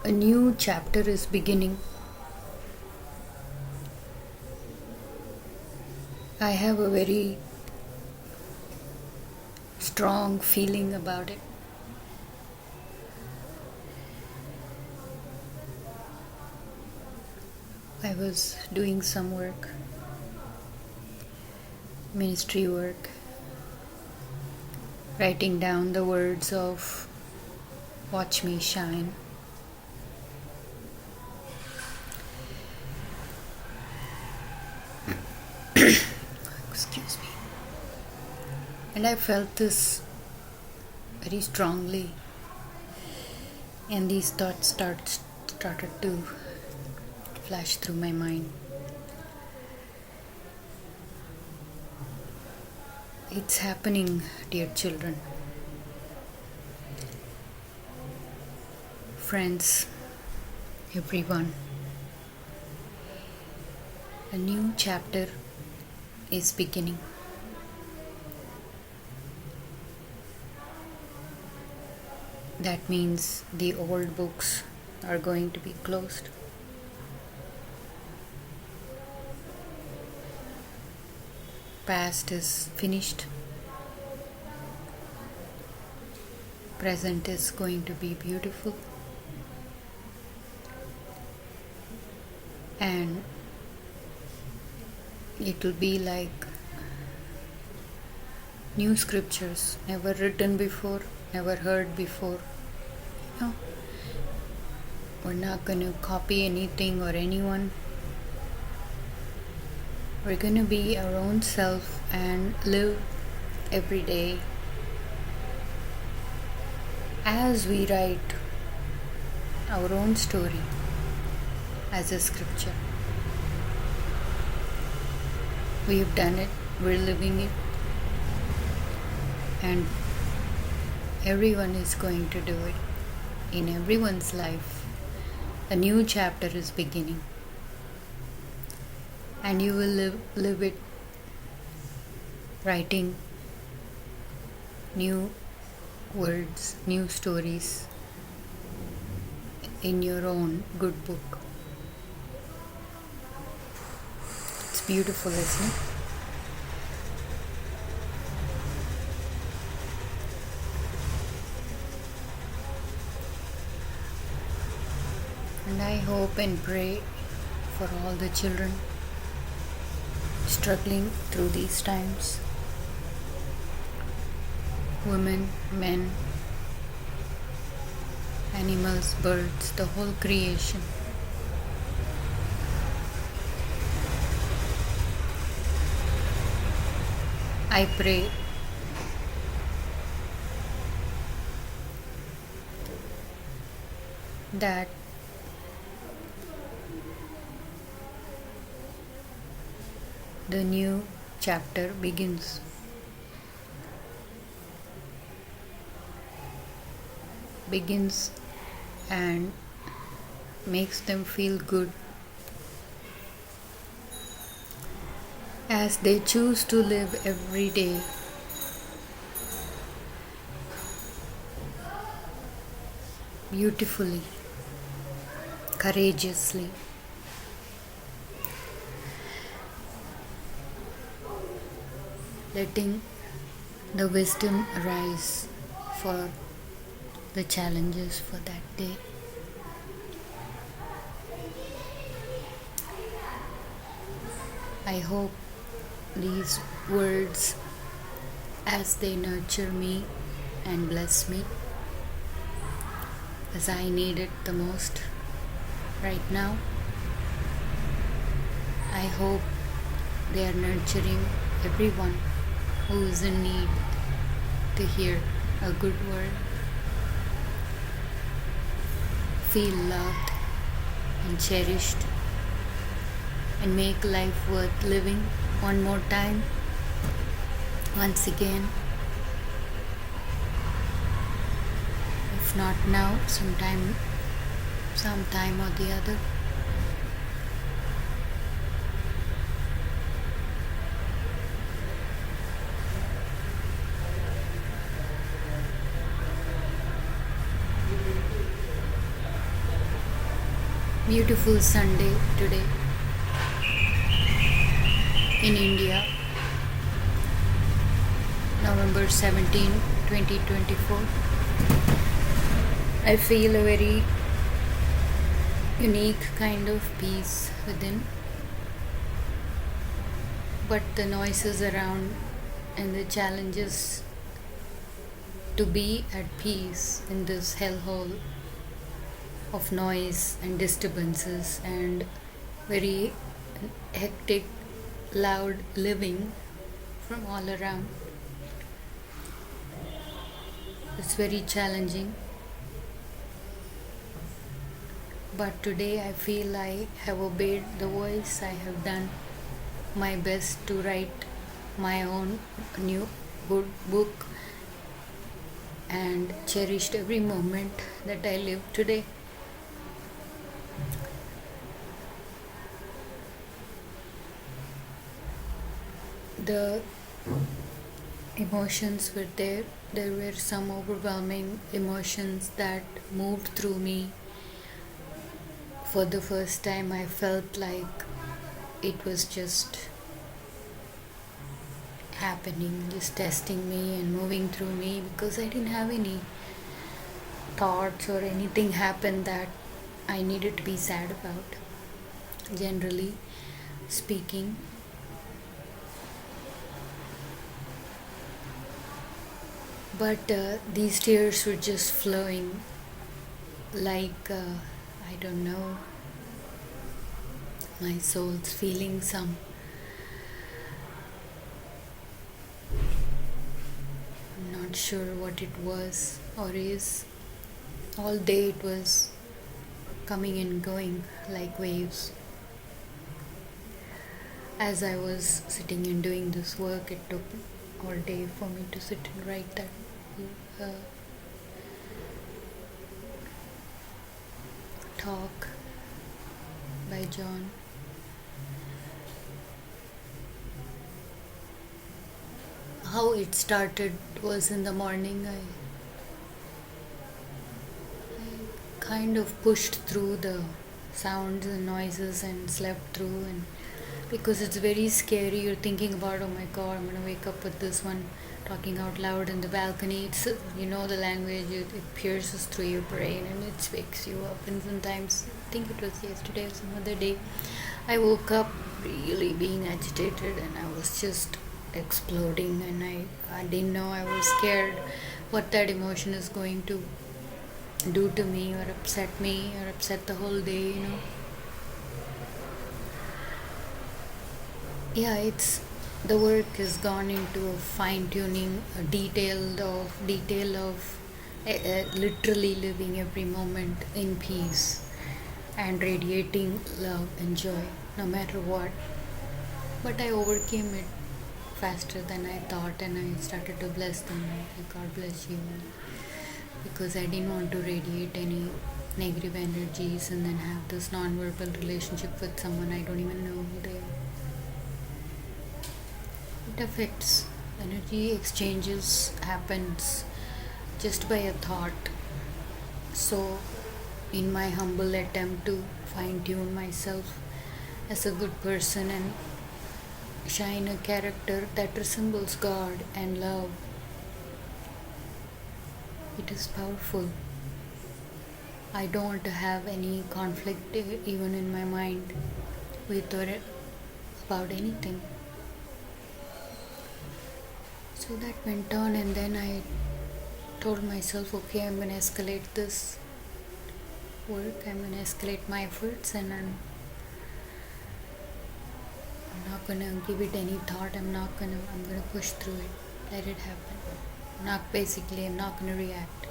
A new chapter is beginning. I have a very strong feeling about it. I was doing some work, ministry work, writing down the words of Watch Me Shine. Excuse me. And I felt this very strongly, and these thoughts started to flash through my mind. It's happening, dear children, friends, everyone. A new chapter is beginning. That means the old books are going to be closed. Past is finished. Present is going to be beautiful. And it will be like new scriptures, never written before, never heard before. No, we're not going to copy anything or anyone. We're going to be our own self and live every day as we write our own story as a scripture. We have done it, we're living it, and everyone is going to do it. In everyone's life, a new chapter is beginning, and you will live it, writing new words, new stories in your own good book. It's beautiful, isn't it? And I hope and pray for all the children struggling through these times. Women, men, animals, birds, the whole creation. I pray that the new chapter begins. And makes them feel good as they choose to live every day beautifully, courageously. Letting the wisdom arise for the challenges for that day. I hope these words, as they nurture me and bless me, as I need it the most right now, I hope they are nurturing everyone who is in need to hear a good word, feel loved and cherished, and make life worth living one more time, once again. If not now, sometime or the other. Beautiful Sunday today in India, November 17, 2024. I feel a very unique kind of peace within, but the noises around and the challenges to be at peace in this hellhole of noise and disturbances and very hectic, loud living from all around. It's very challenging. But today I feel I have obeyed the voice. I have done my best to write my own new good book and cherished every moment that I live today. The emotions were there. There were some overwhelming emotions that moved through me. For the first time, I felt like it was just happening, just testing me and moving through me, because I didn't have any thoughts or anything happen that I needed to be sad about, generally speaking. But these tears were just flowing like, I don't know, my soul's feeling some. I'm not sure what it was or is. All day it was coming and going like waves. As I was sitting and doing this work, it took all day for me to sit and write that talk by John. How it started was in the morning. I kind of pushed through the sounds and noises and slept through, and because it's very scary, you're thinking about, oh my god, I'm gonna wake up with this one talking out loud in the balcony. It's, the language, it pierces through your brain and it wakes you up. And sometimes I think it was yesterday or some other day, I woke up really being agitated and I was just exploding, and I didn't know, I was scared what that emotion is going to do to me or upset the whole day. Yeah, it's the work has gone into a fine tuning, a detail of literally living every moment in peace and radiating love and joy no matter what. But I overcame it faster than I thought, and I started to bless them. Like, God bless you, because I didn't want to radiate any negative energies and then have this non-verbal relationship with someone I don't even know who they are. It affects energy exchanges happens just by a thought. So in my humble attempt to fine tune myself as a good person and shine a character that resembles God and love, it is powerful. I don't have any conflict even in my mind with or about anything. So that went on, and then I told myself, okay, I'm going to escalate this work, I'm going to escalate my efforts, and I'm not going to give it any thought. I'm going to push through it, let it happen. I'm not going to react.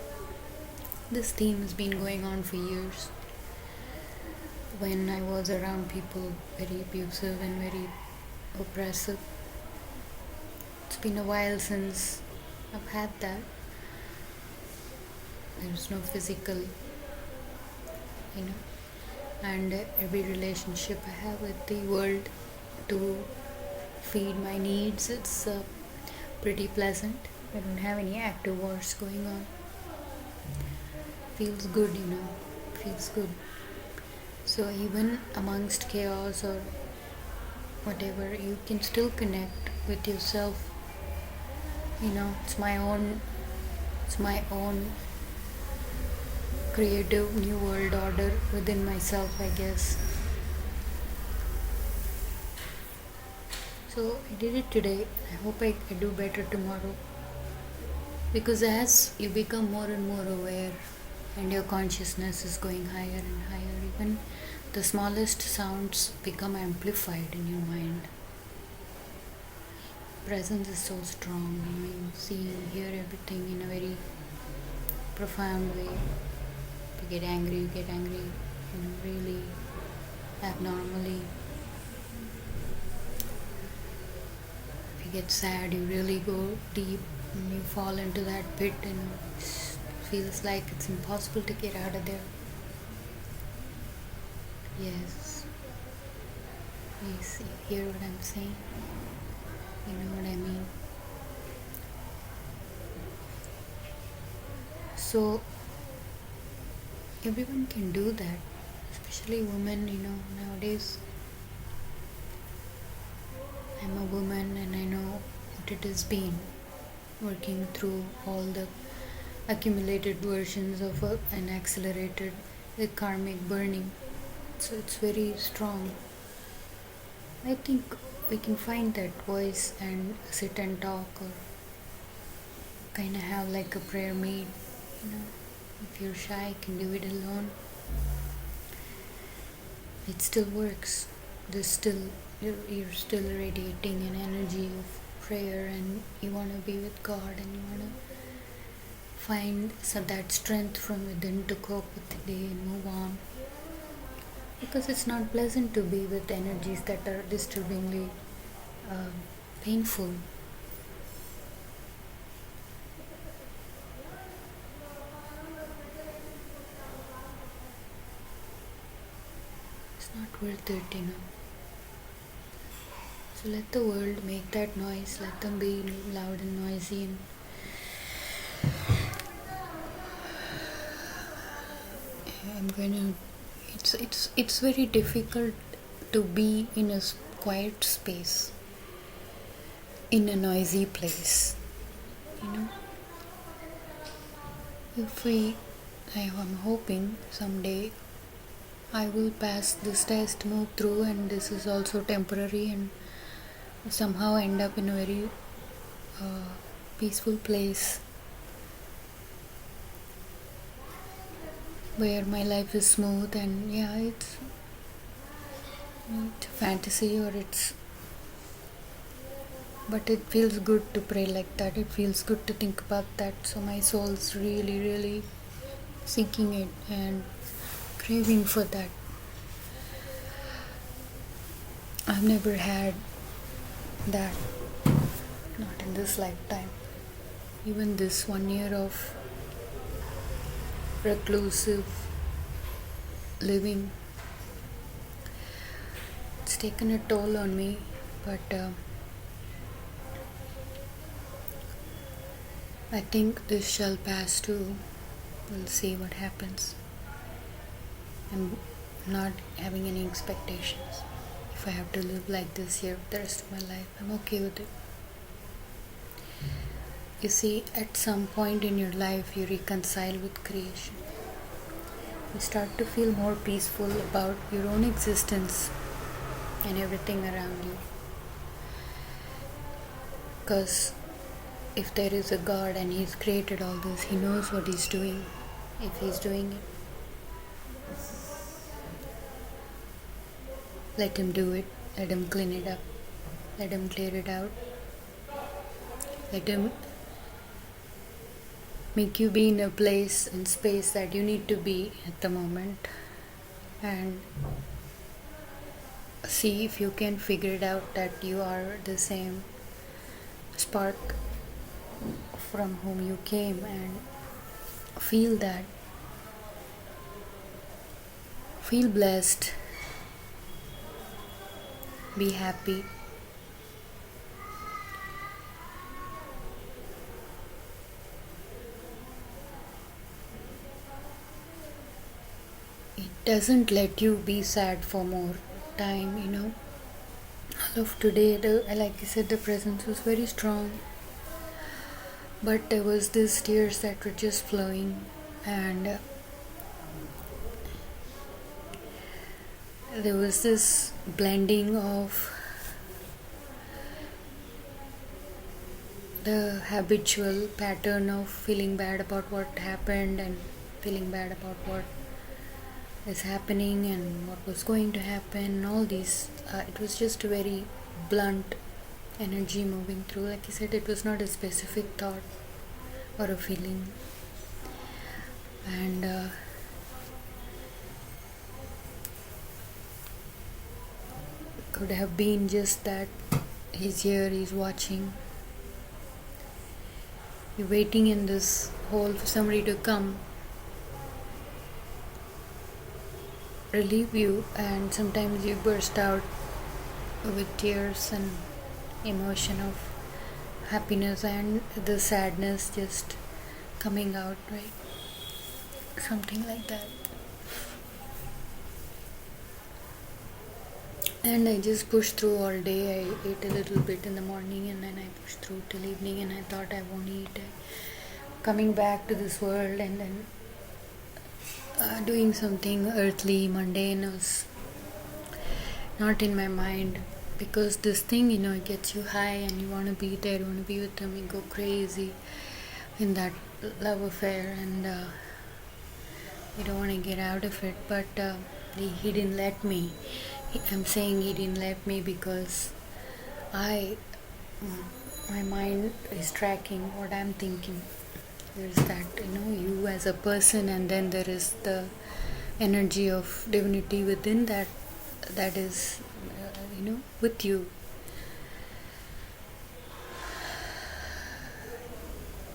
This theme has been going on for years. When I was around people very abusive and very oppressive, it's been a while since I've had that. There's no physical, and every relationship I have with the world to feed my needs, it's pretty pleasant. I don't have any active wars going on. Feels good, feels good. So even amongst chaos or whatever, you can still connect with yourself. It's my own creative new world order within myself, I guess. So I did it today. I hope I do better tomorrow. Because as you become more and more aware and your consciousness is going higher and higher, even the smallest sounds become amplified in your mind. Presence is so strong. You see, hear everything in a very profound way. If you get angry, you get angry, really abnormally. If you get sad, you really go deep and you fall into that pit and it feels like it's impossible to get out of there. Yes, you hear what I'm saying? You know what I mean? So everyone can do that, especially women. Nowadays I'm a woman and I know what it has been working through all the accumulated versions of an accelerated karmic burning. So it's very strong. I think we can find that voice and sit and talk, or kind of have like a prayer meet. If you're shy, you can do it alone. It still works. You're still radiating an energy of prayer, and you want to be with God, and you want to find that strength from within to cope with the day and move on. Because it's not pleasant to be with energies that are disturbingly painful. It's not worth it. So let the world make that noise, let them be loud and noisy, and I'm going to it's very difficult to be in a quiet space in a noisy place. If I'm hoping someday I will pass this test, move through, and this is also temporary, and somehow end up in a very peaceful place where my life is smooth, and it's a fantasy, but it feels good to pray like that. It feels good to think about that. So my soul's really, really seeking it and craving for that. I've never had that, not in this lifetime. Even this 1 year of reclusive living, it's taken a toll on me, but I think this shall pass too. We'll see what happens. I'm not having any expectations. If I have to live like this here for the rest of my life, I'm okay with it. You see, at some point in your life, you reconcile with creation. You start to feel more peaceful about your own existence and everything around you. Because if there is a God and He's created all this, He knows what He's doing. If He's doing it, let Him do it. Let Him clean it up. Let Him clear it out. Let Him make you be in a place and space that you need to be at the moment, and see if you can figure it out that you are the same spark from whom you came, and feel that. Feel blessed. Be happy. it doesn't let you be sad for more time, All of today, like I said, the presence was very strong, but there was this tears that were just flowing, and there was this blending of the habitual pattern of feeling bad about what happened and feeling bad about what is happening and what was going to happen, all these. It was just a very blunt energy moving through. Like I said, it was not a specific thought or a feeling, and could have been just that he's here, he's watching. You're waiting in this hole for somebody to come relieve you, and sometimes you burst out with tears and emotion of happiness and the sadness just coming out, right? Something like that. And I just pushed through all day. I ate a little bit in the morning and then I pushed through till evening, and I thought I won't eat. Coming back to this world and then doing something earthly, mundane was not in my mind, because this thing, it gets you high and you want to be there, you want to be with them, you go crazy in that love affair, and you don't want to get out of it. But he didn't let me. I'm saying he didn't let me because my mind is tracking what I'm thinking. There's that, you as a person, and then there is the energy of divinity within that is, with you.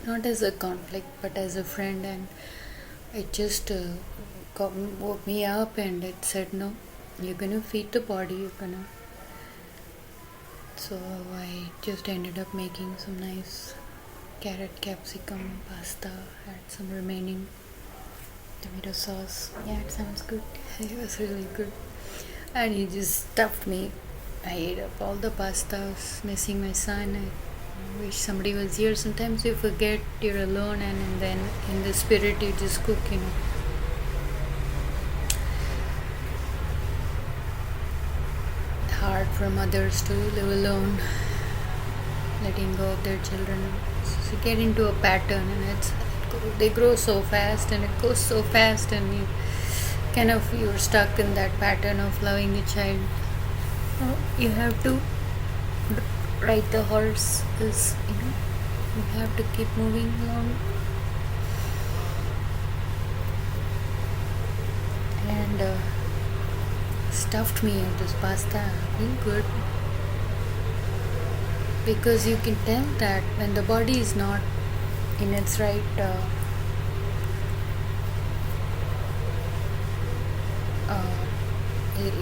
Not as a conflict, but as a friend, and it just woke me up, and it said, no, you're gonna feed the body, So I just ended up making some nice carrot capsicum pasta, had some remaining tomato sauce. Yeah, it sounds good. It was really good. And he just stuffed me. I ate up all the pasta. I was missing my son. I wish somebody was here. Sometimes you forget you're alone, and then in the spirit you just cook, Hard for mothers to live alone, letting go of their children. So get into a pattern, and they grow so fast, and it goes so fast, and you're stuck in that pattern of loving the child. You have to ride the horse. You have to keep moving along. And stuffed me with this pasta, really good. Because you can tell that when the body is not in its right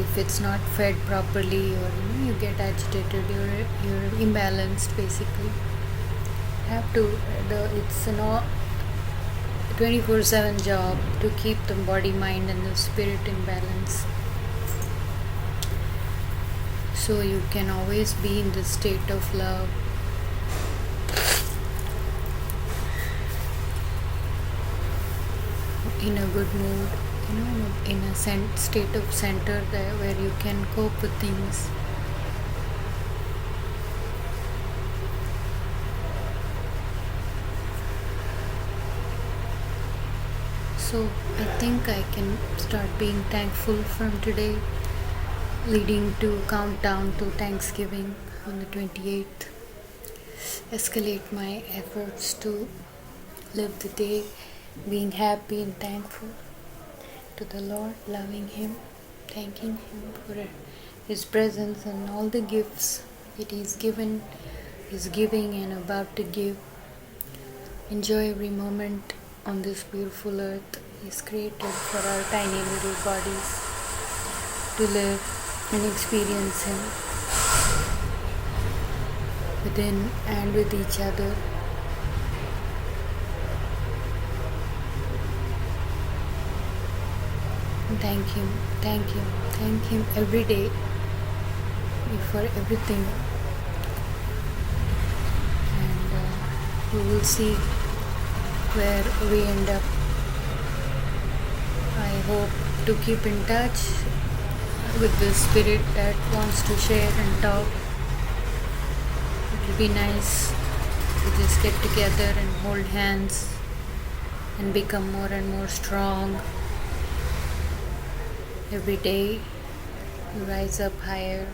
if it's not fed properly, or you get agitated, you're imbalanced basically. It's an 24/7 job to keep the body, mind and the spirit in balance, so you can always be in the state of love. In a good mood, in a state of center there where you can cope with things. So I think I can start being thankful from today, leading to countdown to Thanksgiving on the 28th. Escalate my efforts to live the day being happy and thankful to the Lord, loving Him, thanking Him for His presence and all the gifts that He's given, He's giving and about to give. Enjoy every moment on this beautiful earth He's created for our tiny little bodies to live and experience Him within and with each other. Thank Him, thank Him, thank Him every day for everything. And we will see where we end up. I hope to keep in touch with the spirit that wants to share and talk. It will be nice to just get together and hold hands and become more and more strong. Every day we rise up higher.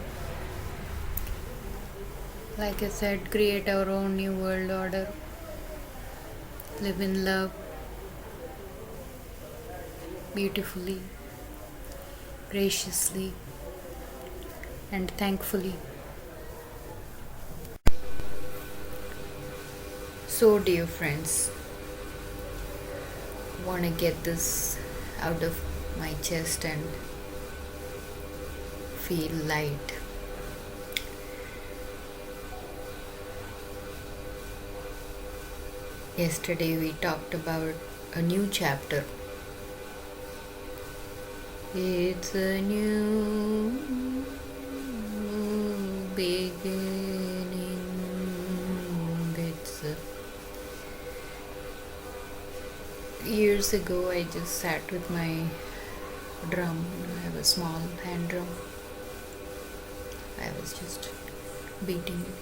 Like I said, create our own new world order. Live in love beautifully, graciously, and thankfully. So, dear friends, want to get this out of my chest and feel light. Yesterday we talked about a new chapter. It's a new beginning. Years ago I just sat with my drum. I have a small hand drum. I was just beating it.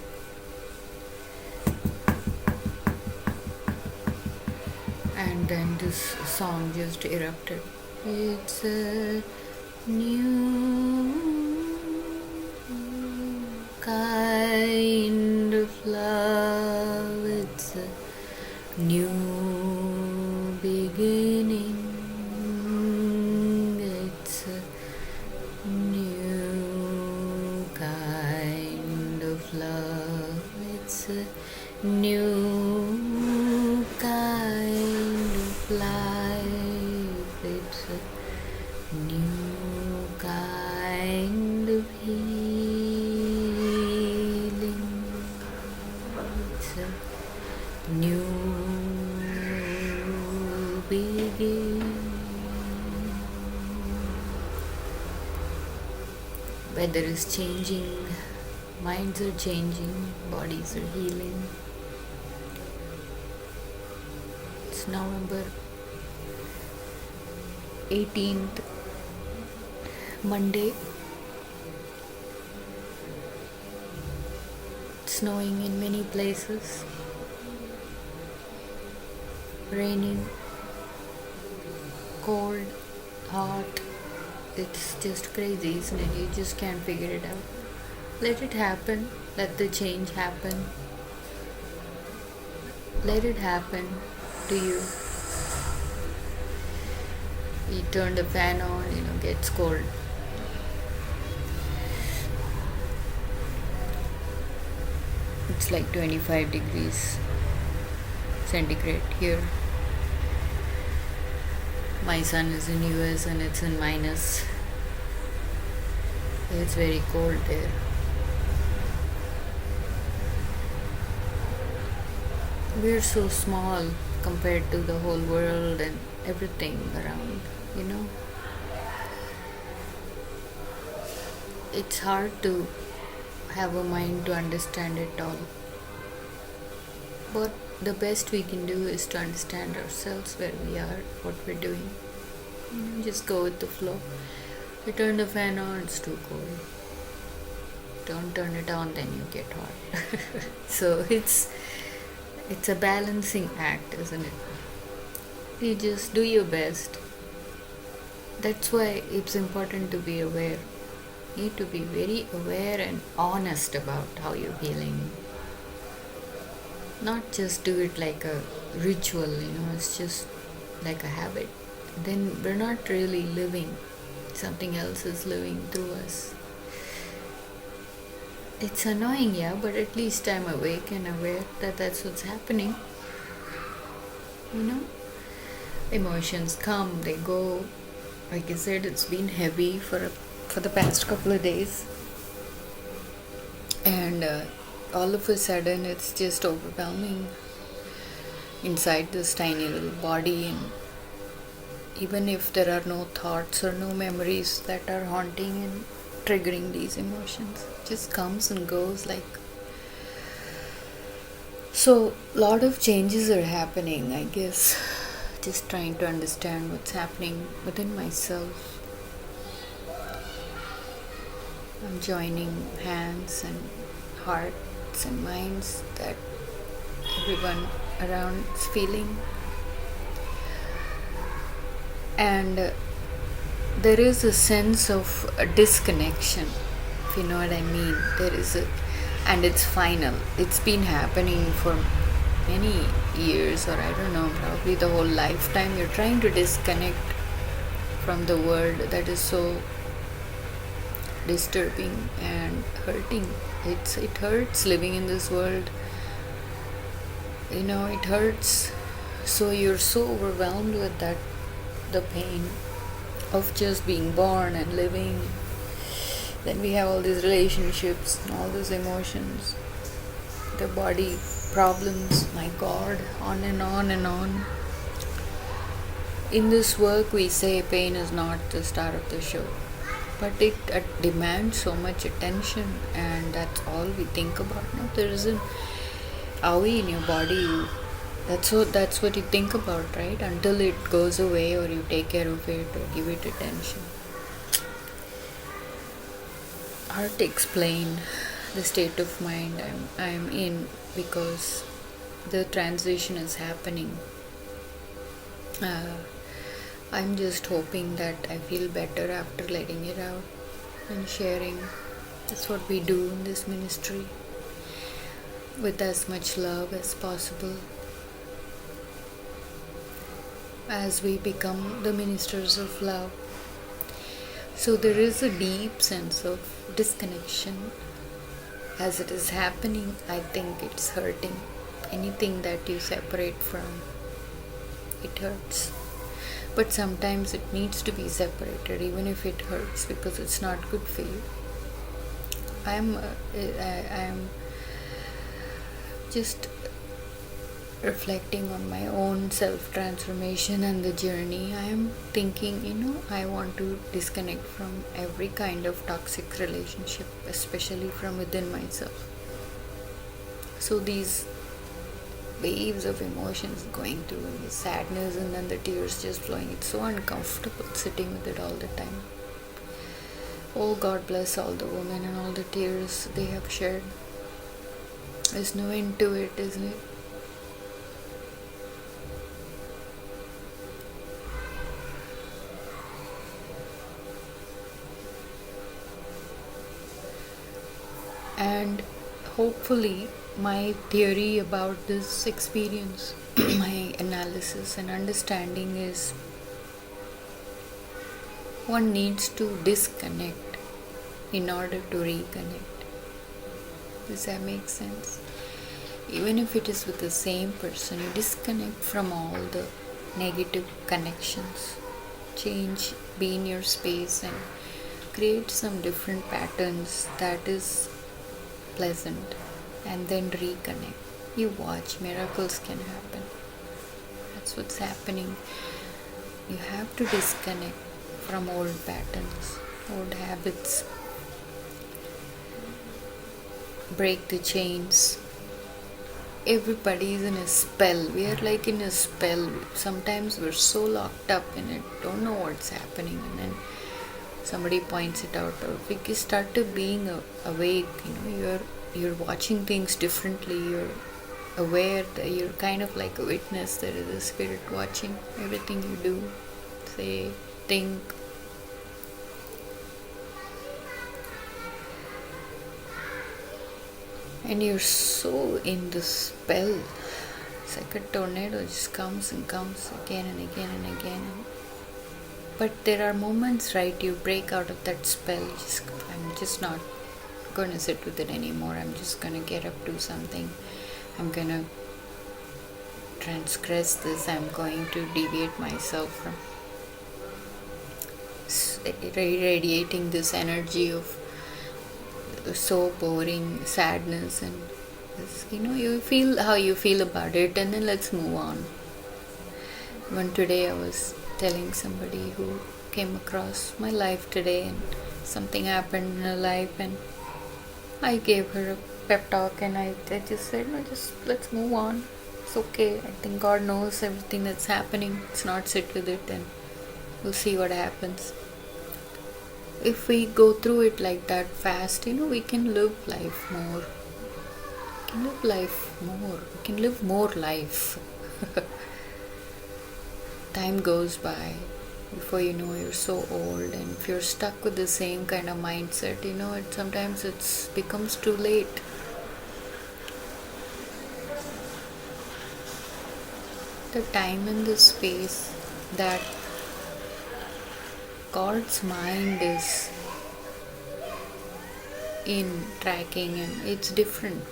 And then this song just erupted. It's a new kind of love. It's a new beginning. It's a new kind of love. It's a new kind of life. It's a new kind of healing. It's a new beginning. Weather is changing, minds are changing, bodies are healing. It's November 18th, Monday. It's snowing in many places, raining, cold, hot. It's just crazy, isn't it? You just can't figure it out. Let it happen. Let the change happen. Let it happen to you. You turn the fan on, gets cold. It's like 25 degrees centigrade here. My son is in US and it's in minus. It's very cold there. We're so small compared to the whole world and everything around, It's hard to have a mind to understand it all. But the best we can do is to understand ourselves, where we are, what we're doing. Just go with the flow. You turn the fan on, it's too cold. Don't turn it on, then you get hot. So it's a balancing act, isn't it? You just do your best. That's why it's important to be aware. You need to be very aware and honest about how you're feeling. Not just do it like a ritual, it's just like a habit. Then we're not really living. Something else is living through us. It's annoying, yeah, but at least I'm awake and aware that that's what's happening. Emotions come, they go. Like I said, it's been heavy for the past couple of days. And all of a sudden, it's just overwhelming inside this tiny little body. And even if there are no thoughts or no memories that are haunting and triggering these emotions. It just comes and goes like. So, lot of changes are happening, I guess. Just trying to understand what's happening within myself. I'm joining hands and hearts and minds that everyone around is feeling. And there is a sense of a disconnection, if you know what I mean. And it's final. It's been happening for many years, or I don't know, probably the whole lifetime. You're trying to disconnect from the world that is so disturbing and hurting. It hurts living in this world. It hurts. So you're so overwhelmed with that, the pain of just being born and living. Then we have all these relationships and all these emotions, the body problems, my God, on and on and on. In this work, we say pain is not the star of the show, but it demands so much attention, and that's all we think about. No, there isn't. Are we in your body? That's what you think about, right? Until it goes away, or you take care of it, or give it attention. Hard to explain the state of mind I'm in, because the transition is happening. I'm just hoping that I feel better after letting it out and sharing. That's what we do in this ministry, with as much love as possible, as we become the ministers of love. So there is a deep sense of disconnection. As it is happening, I think it's hurting. Anything that you separate from, it hurts. But sometimes it needs to be separated, even if it hurts, because it's not good for you. I'm just reflecting on my own self-transformation and the journey. I am thinking, I want to disconnect from every kind of toxic relationship, especially from within myself. So these waves of emotions going through, and the sadness and then the tears just flowing, it's so uncomfortable sitting with it all the time. Oh, God bless all the women and all the tears they have shared. There's no end to it, isn't it? And hopefully my theory about this experience, my analysis and understanding is, one needs to disconnect in order to reconnect. Does that make sense? Even if it is with the same person, you disconnect from all the negative connections. Change, be in your space and create some different patterns that is pleasant, and then reconnect. You watch, miracles can happen. That's what's happening. You have to disconnect from old patterns, old habits. Break the chains. Everybody is in a spell. We are like in a spell. Sometimes we're so locked up in it, don't know what's happening, and then somebody points it out, or if you start to being awake, you're watching things differently, you're aware that you're kind of like a witness. There is a spirit watching everything you do, say, think. And you're so in the spell. It's like a tornado, just comes and comes again and again and again. But there are moments, right, you break out of that spell. I'm just not going to sit with it anymore. I'm just going to get up, do something. I'm going to transgress this. I'm going to deviate myself from radiating this energy of so boring sadness, and this, you feel how you feel about it, and then let's move on. When today I was telling somebody who came across my life today, and something happened in her life, and I gave her a pep talk, and I just said, no, just let's move on. It's okay. I think God knows everything that's happening. Let's not sit with it, and we'll see what happens. If we go through it like that fast, we can live life more. We can live life more. We can live more life. Time goes by. Before you know, you're so old, and if you're stuck with the same kind of mindset, sometimes it becomes too late. The time and the space that God's mind is in tracking, and it's different.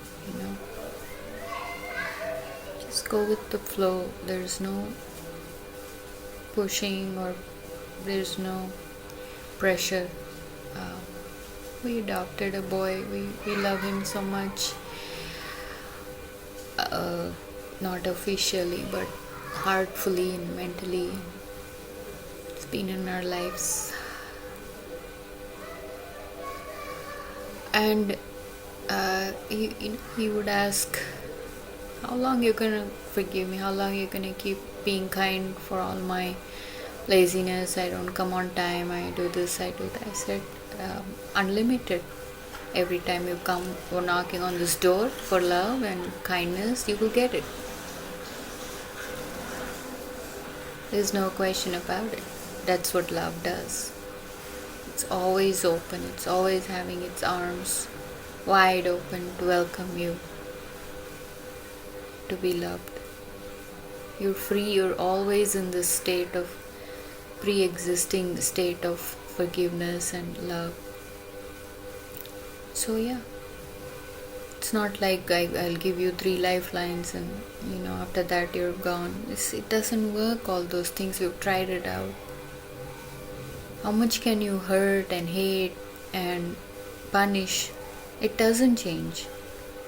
Just go with the flow. There's no pushing, or there's no pressure. We adopted a boy. We love him so much. Not officially, but heartfully and mentally. It's been in our lives. And he would ask, how long you gonna forgive me? How long you gonna keep being kind for all my laziness? I don't come on time, I do this, I do that. I said, unlimited. Every time you come or knocking on this door for love and kindness, you will get it. There's no question about it. That's what love does. It's always open. It's always having its arms wide open to welcome you to be loved. You're free. You're always in this state of pre-existing state of forgiveness and love. So yeah, it's not like I'll give you 3 lifelines and after that you're gone. It doesn't work, all those things. We've tried it out. How much can you hurt and hate and punish? It doesn't change.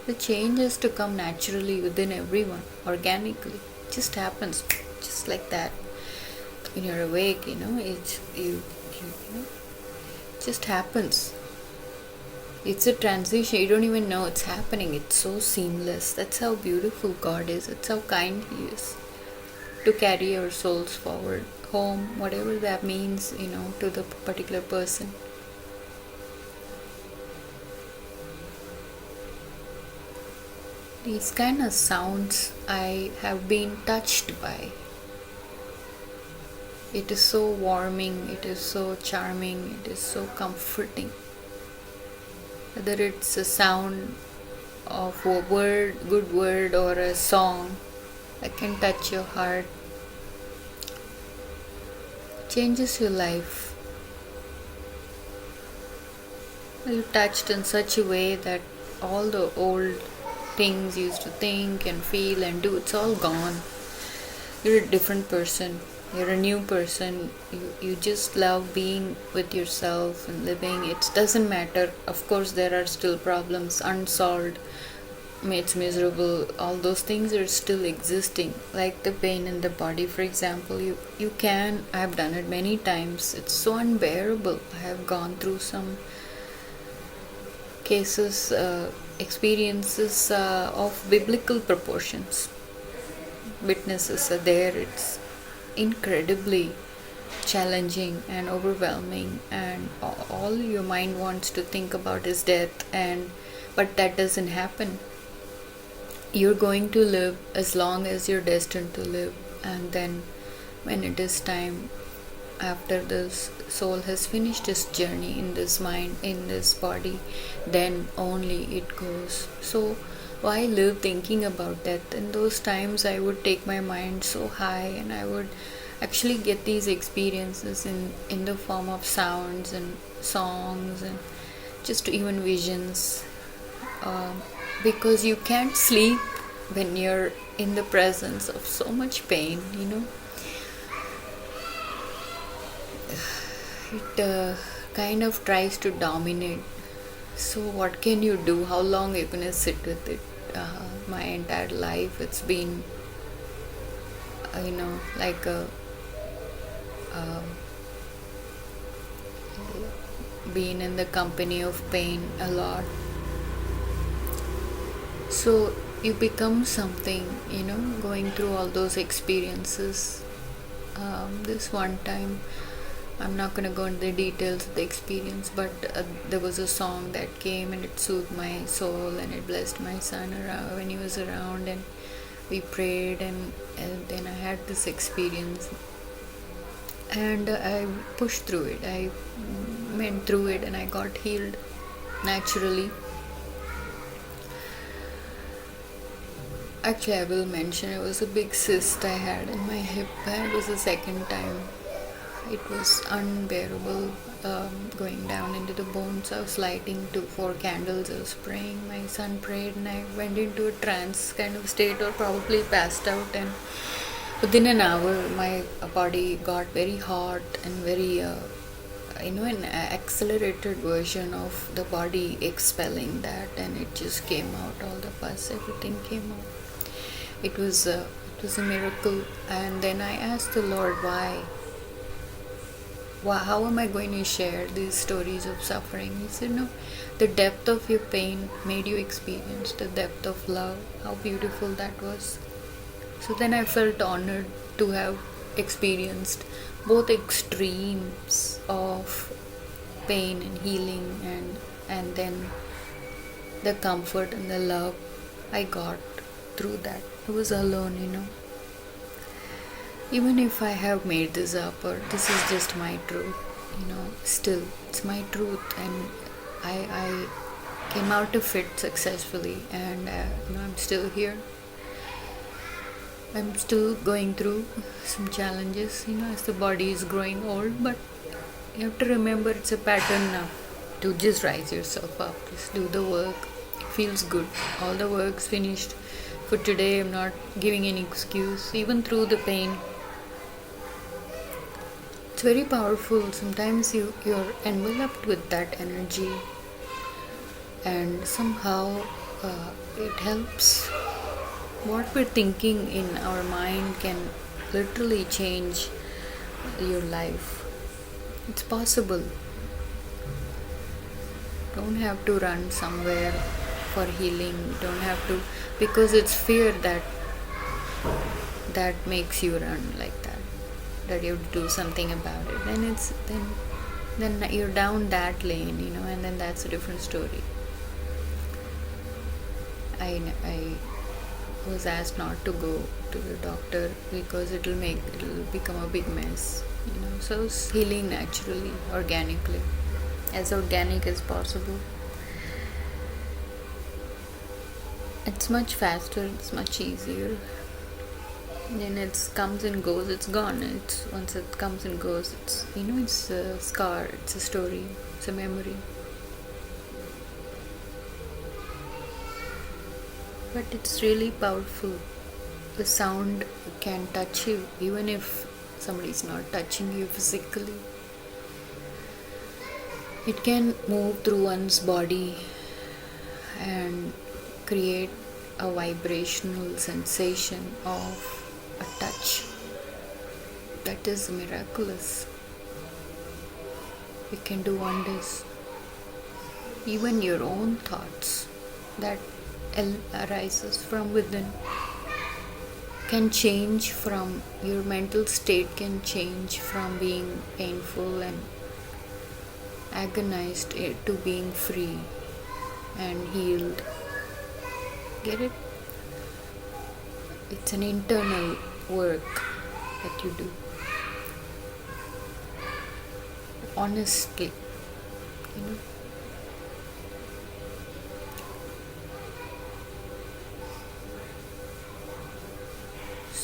The change has to come naturally within everyone, organically. It just happens, just like that. When you're awake, it just happens. It's a transition. You don't even know it's happening. It's so seamless. That's how beautiful God is. That's how kind He is. To carry our souls forward, home, whatever that means, to the particular person. These kind of sounds I have been touched by. It is so warming. It is so charming. It is so comforting. Whether it's a sound of a good word, or a song that can touch your heart, changes your life. You're touched in such a way that all the old things you used to think and feel and do, it's all gone. You're a different person. You're a new person. You just love being with yourself and living. It doesn't matter. Of course, there are still problems unsolved. It's miserable. All those things are still existing. Like the pain in the body, for example. You can. I've done it many times. It's so unbearable. I have gone through some cases, experiences of biblical proportions. Witnesses are there. It's incredibly challenging and overwhelming, and all your mind wants to think about is death, but that doesn't happen. You're going to live as long as you're destined to live, and then when it is time, after this soul has finished its journey in this mind, in this body, then only it goes. So why live thinking about death? In those times I would take my mind so high, and I would actually get these experiences in the form of sounds and songs and just even visions, because you can't sleep when you're in the presence of so much pain. It kind of tries to dominate. So what can you do? How long are you gonna sit with it? My entire life it's been like a um, been in the company of pain a lot. So you become something, going through all those experiences. This one time, I'm not gonna go into the details of the experience, but there was a song that came and it soothed my soul and it blessed my son around when he was around, and we prayed, and then I had this experience, and I pushed through it. I went through it and I got healed naturally. Actually, I will mention it was a big cyst I had in my hip, and it was the second time. It was unbearable, going down into the bones. I was lighting 4 candles. I was praying. My son prayed, and I went into a trance kind of state, or probably passed out. And within an hour, my body got very hot and very, an accelerated version of the body expelling that, and it just came out. All the pus, everything came out. It was a miracle. And then I asked the Lord, why? How am I going to share these stories of suffering? He said, no, the depth of your pain made you experience the depth of love. How beautiful that was. So then I felt honored to have experienced both extremes of pain and healing, and then the comfort and the love I got through that. I was alone. Even if I have made this up, or this is just my truth, still it's my truth, and I came out of it successfully, and I'm still here. I'm still going through some challenges, as the body is growing old, but you have to remember it's a pattern now to just rise yourself up, just do the work. It feels good. All the work's finished for today. I'm not giving any excuse, even through the pain. It's very powerful. Sometimes you're enveloped with that energy, and somehow it helps. What we're thinking in our mind can literally change your life. It's possible. Don't have to run somewhere for healing. Don't have to, because it's fear that makes you run like that you have to do something about it. Then you're down that lane, and then that's a different story. I was asked not to go to the doctor because it'll become a big mess, so it's healing naturally, organically, as organic as possible. It's much faster, it's much easier. Then it comes and goes, it's gone. Once it comes and goes, it's a scar, it's a story, it's a memory. But it's really powerful. The sound can touch you, even if somebody's not touching you physically. It can move through one's body and create a vibrational sensation of a touch that is miraculous. It can do wonders. Even your own thoughts that arises from within can change, from your mental state can change from being painful and agonized to being free and healed. Get it? It's an internal work that you do. Honestly,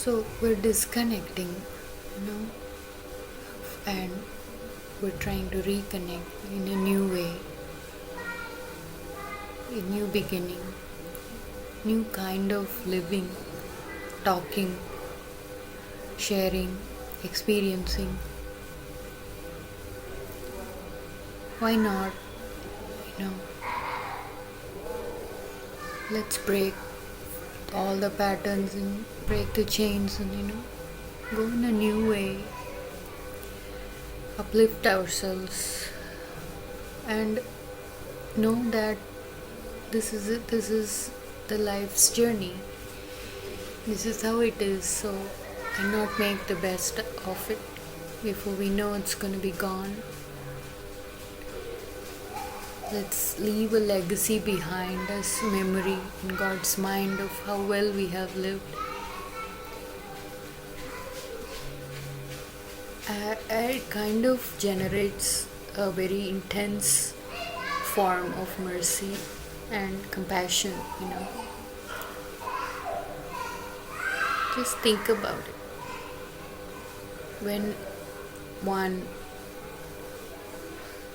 So we're disconnecting, and we're trying to reconnect in a new way, a new beginning, new kind of living, talking, sharing, experiencing. Why not? Let's break all the patterns and break the chains and go in a new way. uplift ourselves, and know that this is it, this is the life's journey. This is how it is, so why not make the best of it before we know it's going to be gone. Let's leave a legacy behind us, memory in God's mind of how well we have lived. It kind of generates a very intense form of mercy and compassion. Just think about it. When one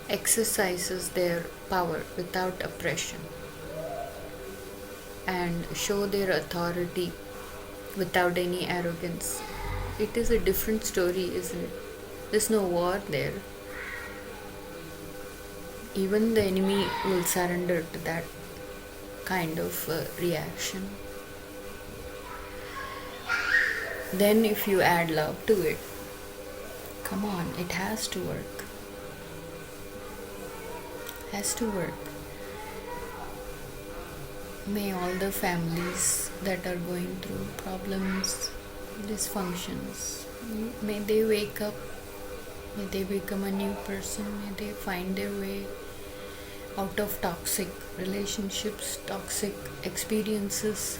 exercises their power without oppression and show their authority without any arrogance, it is a different story, isn't it? There's no war there. Even the enemy will surrender to that kind of reaction. Then if you add love to it, come on, it has to work. Has to work. May all the families that are going through problems, dysfunctions, may they wake up, may they become a new person, may they find their way out of toxic relationships, toxic experiences.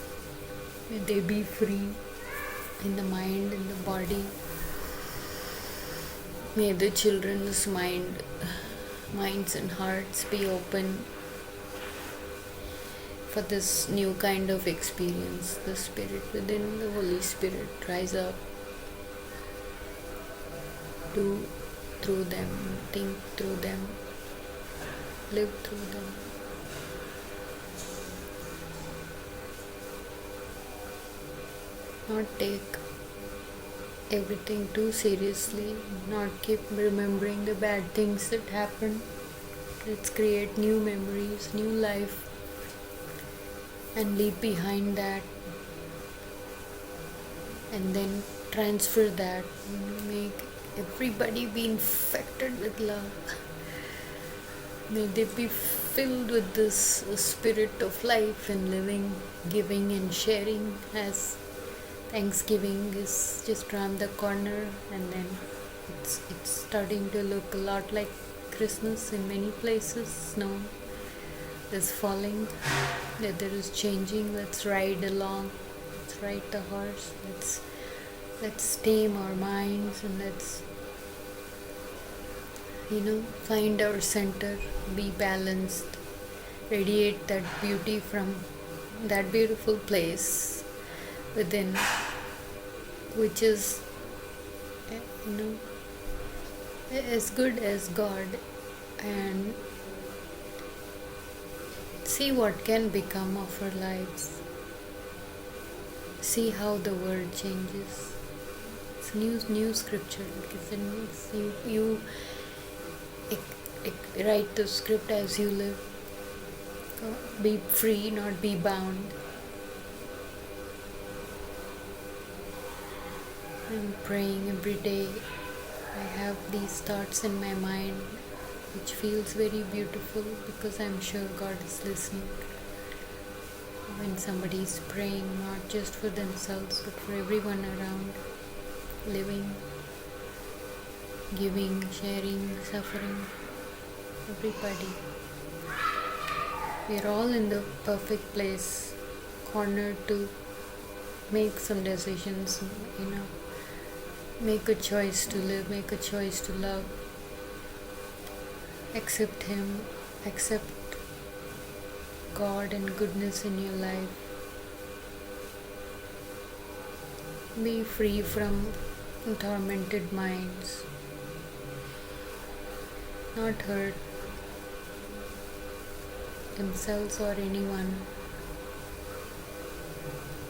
May they be free in the mind, in the body. May the children's minds and hearts be open for this new kind of experience. The Spirit within, the Holy Spirit, rise up. Do through them, think through them, live through them. Not take everything too seriously, not keep remembering the bad things that happened. Let's create new memories, new life, and leave behind that, and then transfer that, make everybody be infected with love. May they be filled with this spirit of life and living, giving and sharing, as Thanksgiving is just around the corner, and then it's starting to look a lot like Christmas in many places. Snow is falling, weather is changing. Let's ride along, let's ride the horse, let's tame our minds, and let's find our center, be balanced, radiate that beauty from that beautiful place within, which is as good as God, and see what can become of our lives. See how the world changes. It's new scripture. You write the script as you live. Be free, not be bound. I'm praying every day. I have these thoughts in my mind, which feels very beautiful, because I'm sure God is listening. When somebody is praying, not just for themselves, but for everyone around, living, giving, sharing, suffering, everybody. We're all in the perfect place, cornered to make some decisions, make a choice to live, make a choice to love, accept Him, accept God and goodness in your life. Be free from tormented minds, not hurt themselves or anyone.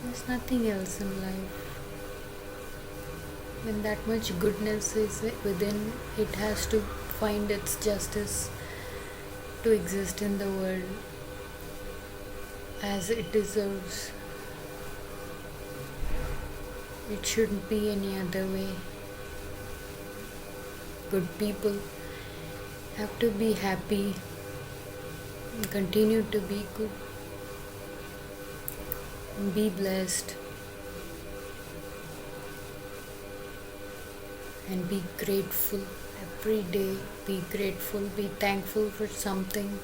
There's nothing else in life. When that much goodness is within, it has to find its justice to exist in the world as it deserves. It shouldn't be any other way. good people. Have to be happy, continue to be good, be blessed, and be grateful every day. Be grateful, be thankful for something,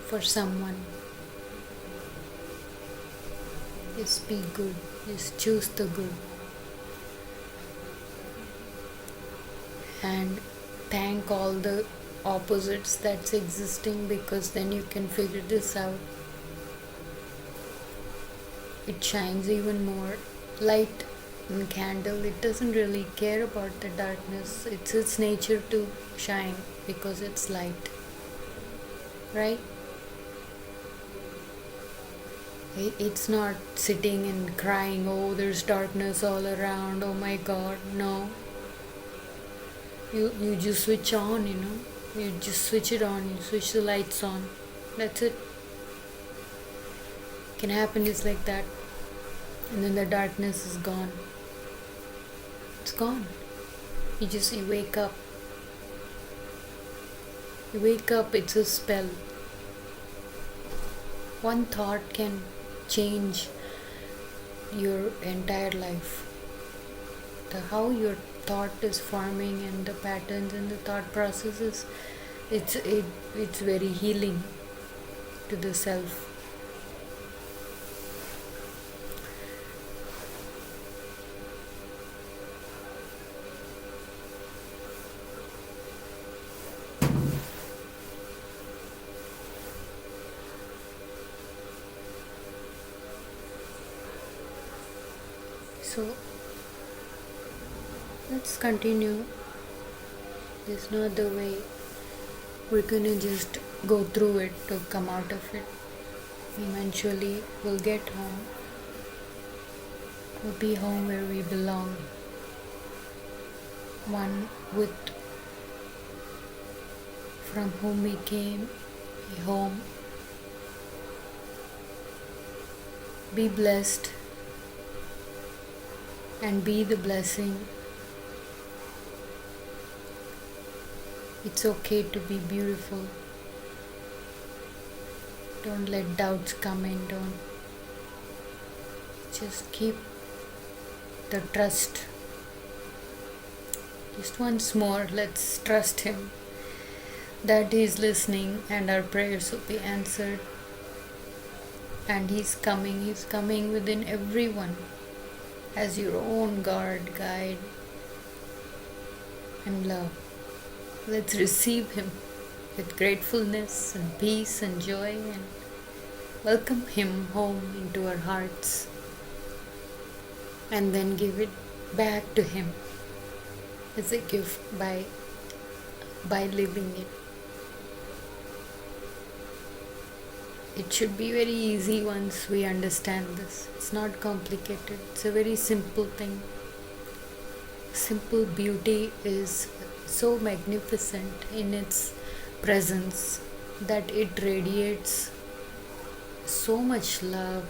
for someone. Just be good, just choose the good, and thank all the opposites that's existing, because then you can figure this out. It shines even more. Light and candle, it doesn't really care about the darkness. It's its nature to shine because it's light, right? It's not sitting and crying, oh, there's darkness all around, oh my god. No, you just switch on, you just switch it on, you switch the lights on. That's it. Can happen is like that, and then the darkness is gone. It's gone. You wake up. It's a spell. One thought can change your entire life. How your thought is forming and the patterns and the thought processes, it's very healing to the self. So let's continue. There's no other way. We're gonna just go through it to come out of it. Eventually we'll get home. We'll be home where we belong. One with from whom we came, a home. Be blessed and be the blessing. It's okay to be beautiful. Don't let doubts come in. Don't. Just keep the trust. Just once more, let's trust Him that He is listening and our prayers will be answered. And He's coming within everyone as your own guard, guide, and love. Let's receive Him with gratefulness and peace and joy, and welcome Him home into our hearts, and then give it back to Him as a gift by living it. It should be very easy once we understand this. It's not complicated. It's a very simple thing. Simple beauty is so magnificent in its presence that it radiates so much love,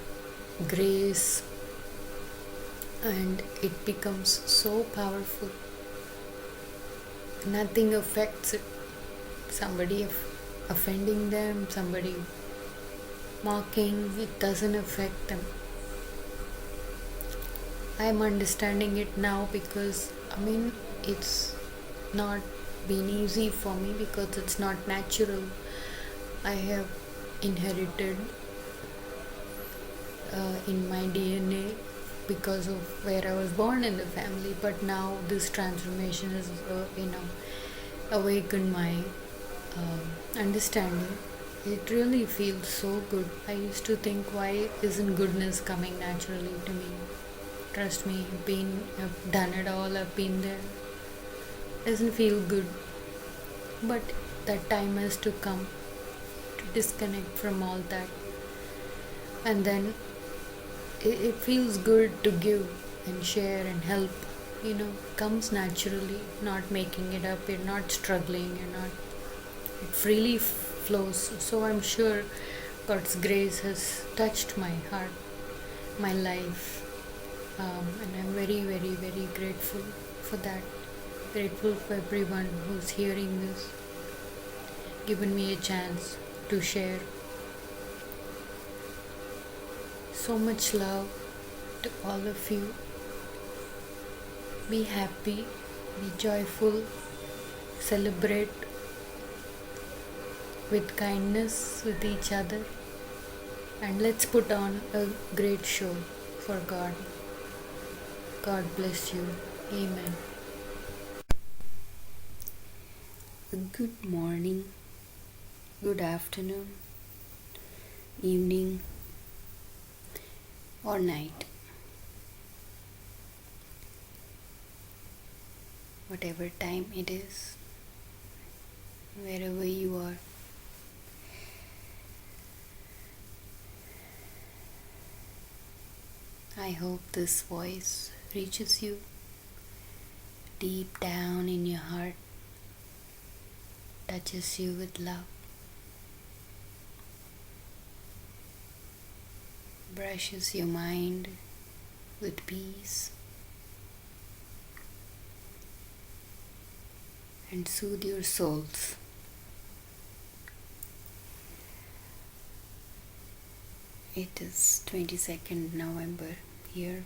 grace, and it becomes so powerful. Nothing affects it. Somebody offending them, somebody mocking, it doesn't affect them. I'm understanding it now because it's not been easy for me because it's not natural. I have inherited in my DNA because of where I was born in the family, but now this transformation has awakened my understanding. It really feels so good. I used to think, why isn't goodness coming naturally to me? Trust me, I've done it all, I've been there. Doesn't feel good. But that time has to come to disconnect from all that. And then it feels good to give and share and help. Comes naturally, not making it up, you're not struggling, it freely flows. So I'm sure God's grace has touched my heart, my life, and I'm very, very, very grateful for that. Grateful for everyone who's hearing this, given me a chance to share. So much love to all of you. Be happy, be joyful, celebrate with kindness with each other, and let's put on a great show for God. God bless you. Amen. Good morning, good afternoon, evening, or night. Whatever time it is, wherever you are. I hope this voice reaches you deep down in your heart, touches you with love, brushes your mind with peace, and soothe your souls. It is 22nd November here,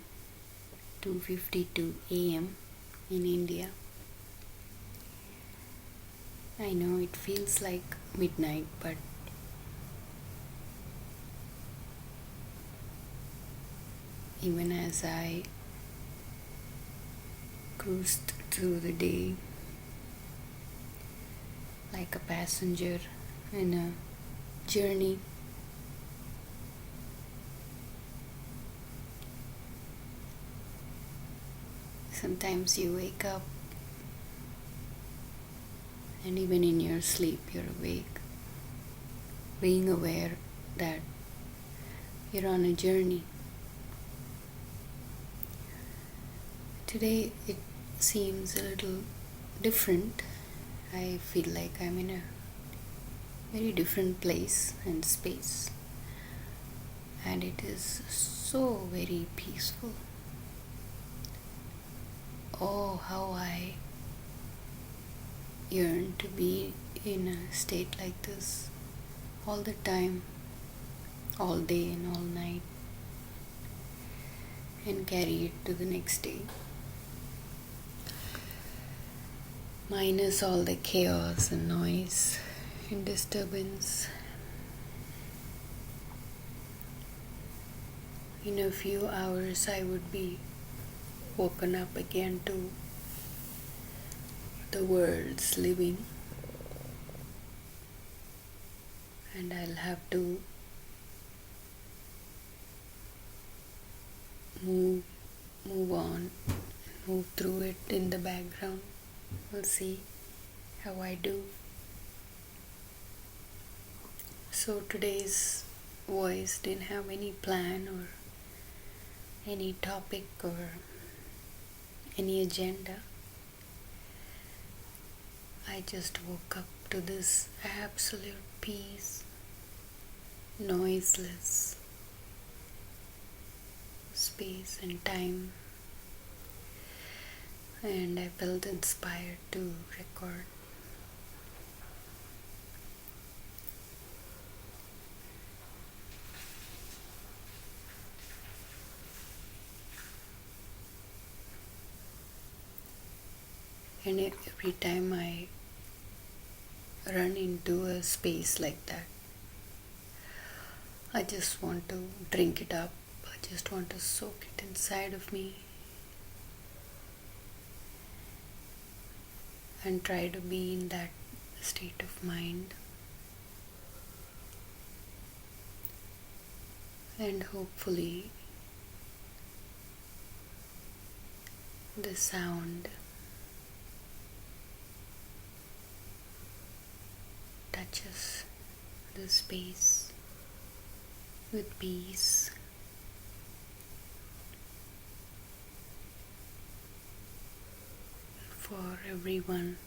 2:52 a.m. in India. I know it feels like midnight, but even as I cruised through the day like a passenger in a journey, sometimes you wake up and even in your sleep you're awake, being aware that you're on a journey. Today it seems a little different. I feel like I'm in a very different place and space, and it is so very peaceful. Oh, how I yearn to be in a state like this all the time, all day and all night, and carry it to the next day, minus all the chaos and noise and disturbance. In a few hours I would be woken up again to the world's living, and I'll have to move on, move through it in the background. We'll see how I do. So today's voice didn't have any plan or any topic or any agenda. I just woke up to this absolute peace, noiseless space and time, and I felt inspired to record. And every time I run into a space like that, I just want to drink it up. I just want to soak it inside of me and try to be in that state of mind. And hopefully the sound touches the space with peace. For everyone,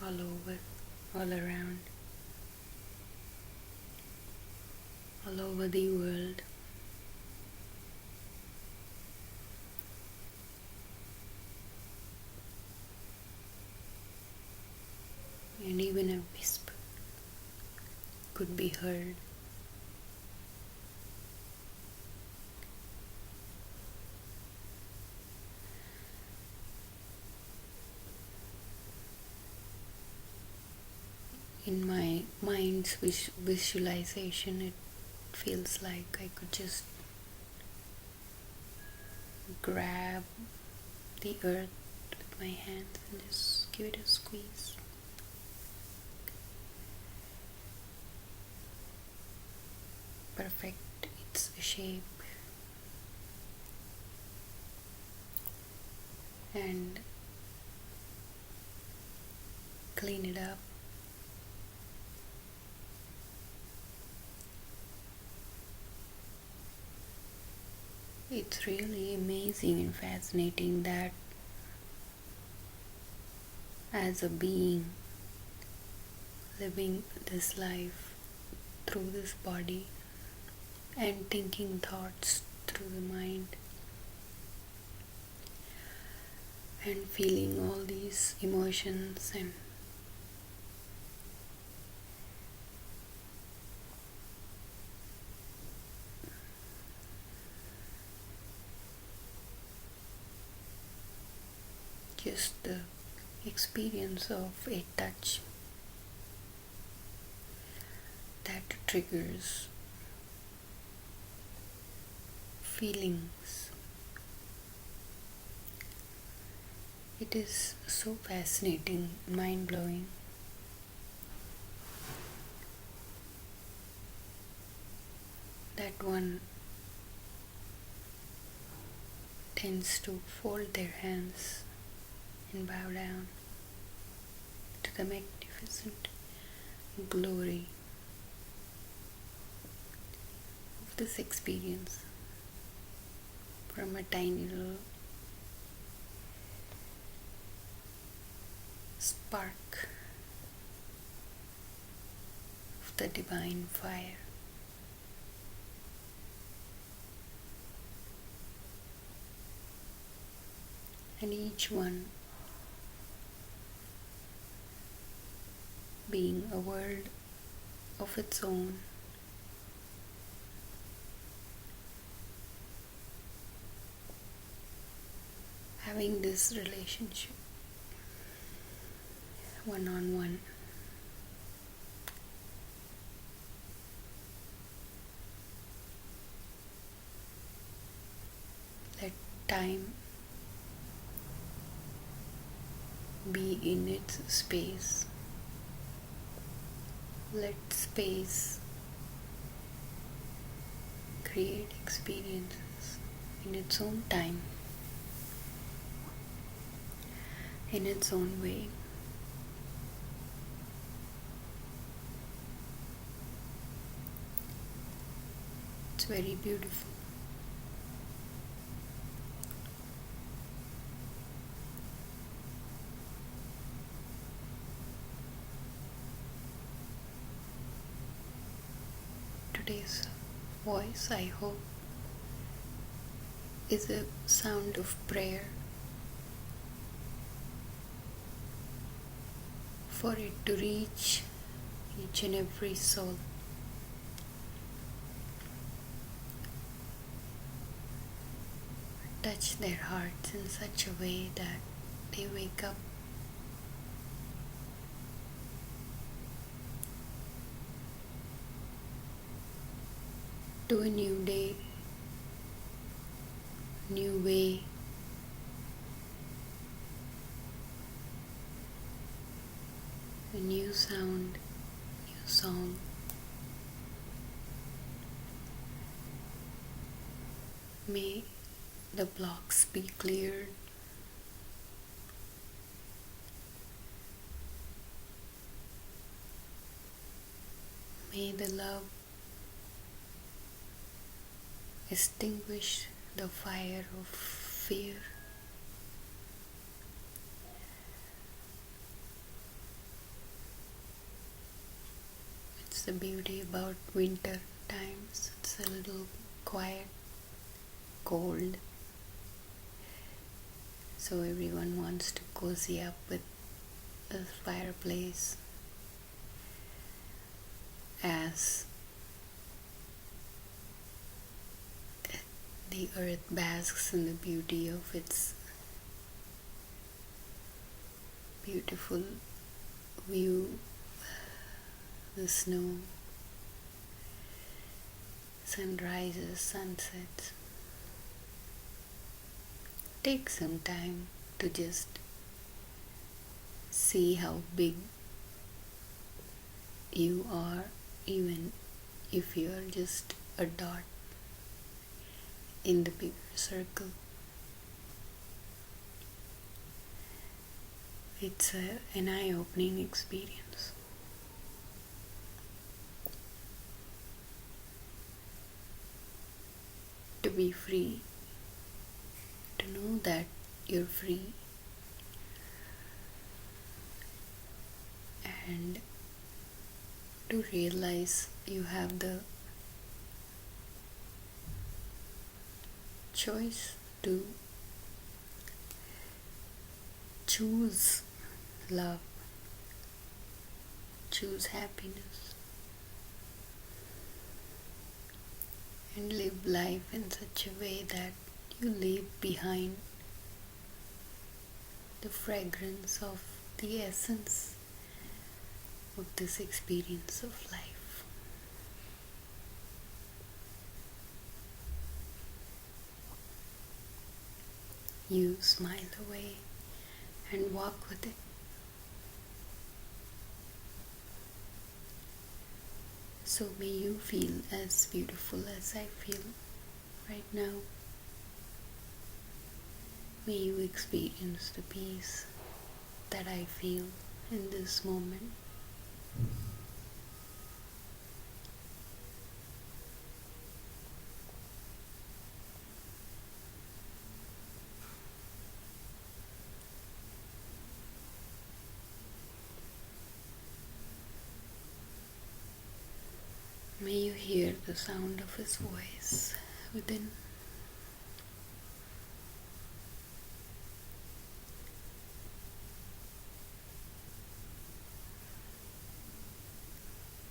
all over, all around, all over the world. and even a whisper could be heard. In my mind's visualization, it feels like I could just grab the earth with my hands and just give it a squeeze. Perfect its shape, and clean it up. It's really amazing and fascinating that as a being living this life through this body and thinking thoughts through the mind and feeling all these emotions and just the experience of a touch that triggers feelings. It is so fascinating, mind blowing. That one tends to fold their hands and bow down to the magnificent glory of this experience from a tiny little spark of the divine fire. And each one being a world of its own, having this relationship one on one. Let time be in its space. Let space create experiences in its own time, in its own way. It's very beautiful. Today's voice, I hope, is a sound of prayer for it to reach each and every soul. Touch their hearts in such a way that they wake up to a new day, new way, a new sound, new song. May the blocks be cleared. May the love extinguish the fire of fear. It's the beauty about winter times. It's a little quiet, cold, so everyone wants to cozy up with a fireplace as the earth basks in the beauty of its beautiful view, the snow, sunrises, sunsets. Take some time to just see how big you are, even if you are just a dot in the bigger circle. It's an eye-opening experience. To be free, to know that you're free, and to realize you have the choice to choose love, choose happiness, and live life in such a way that you leave behind the fragrance of the essence of this experience of life. You smile away and walk with it. So may you feel as beautiful as I feel right now. May you experience the peace that I feel in this moment. May you hear the sound of his voice within.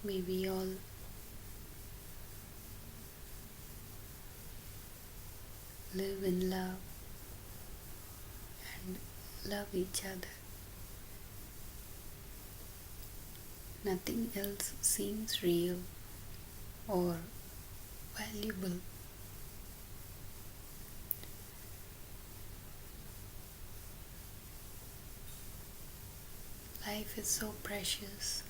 May we all live in love and love each other. Nothing else seems real or valuable. Life is so precious,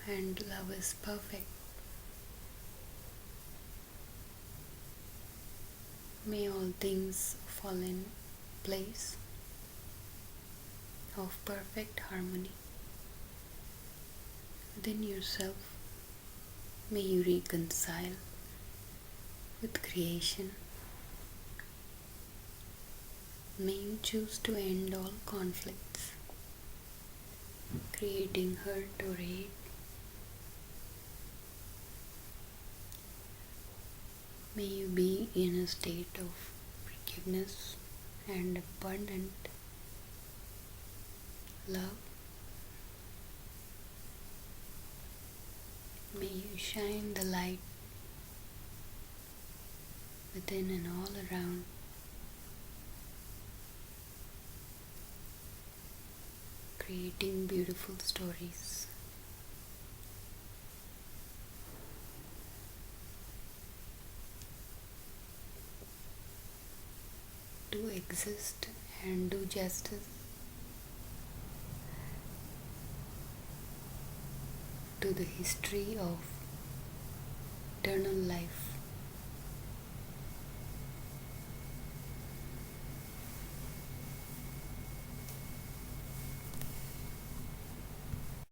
and love is perfect. May all things fall in place of perfect harmony within yourself. May you reconcile with creation. May you choose to end all conflicts, creating hurt or hate. May you be in a state of forgiveness and abundant love. May you shine the light within and all around. Creating beautiful stories. To exist and do justice to the history of eternal life.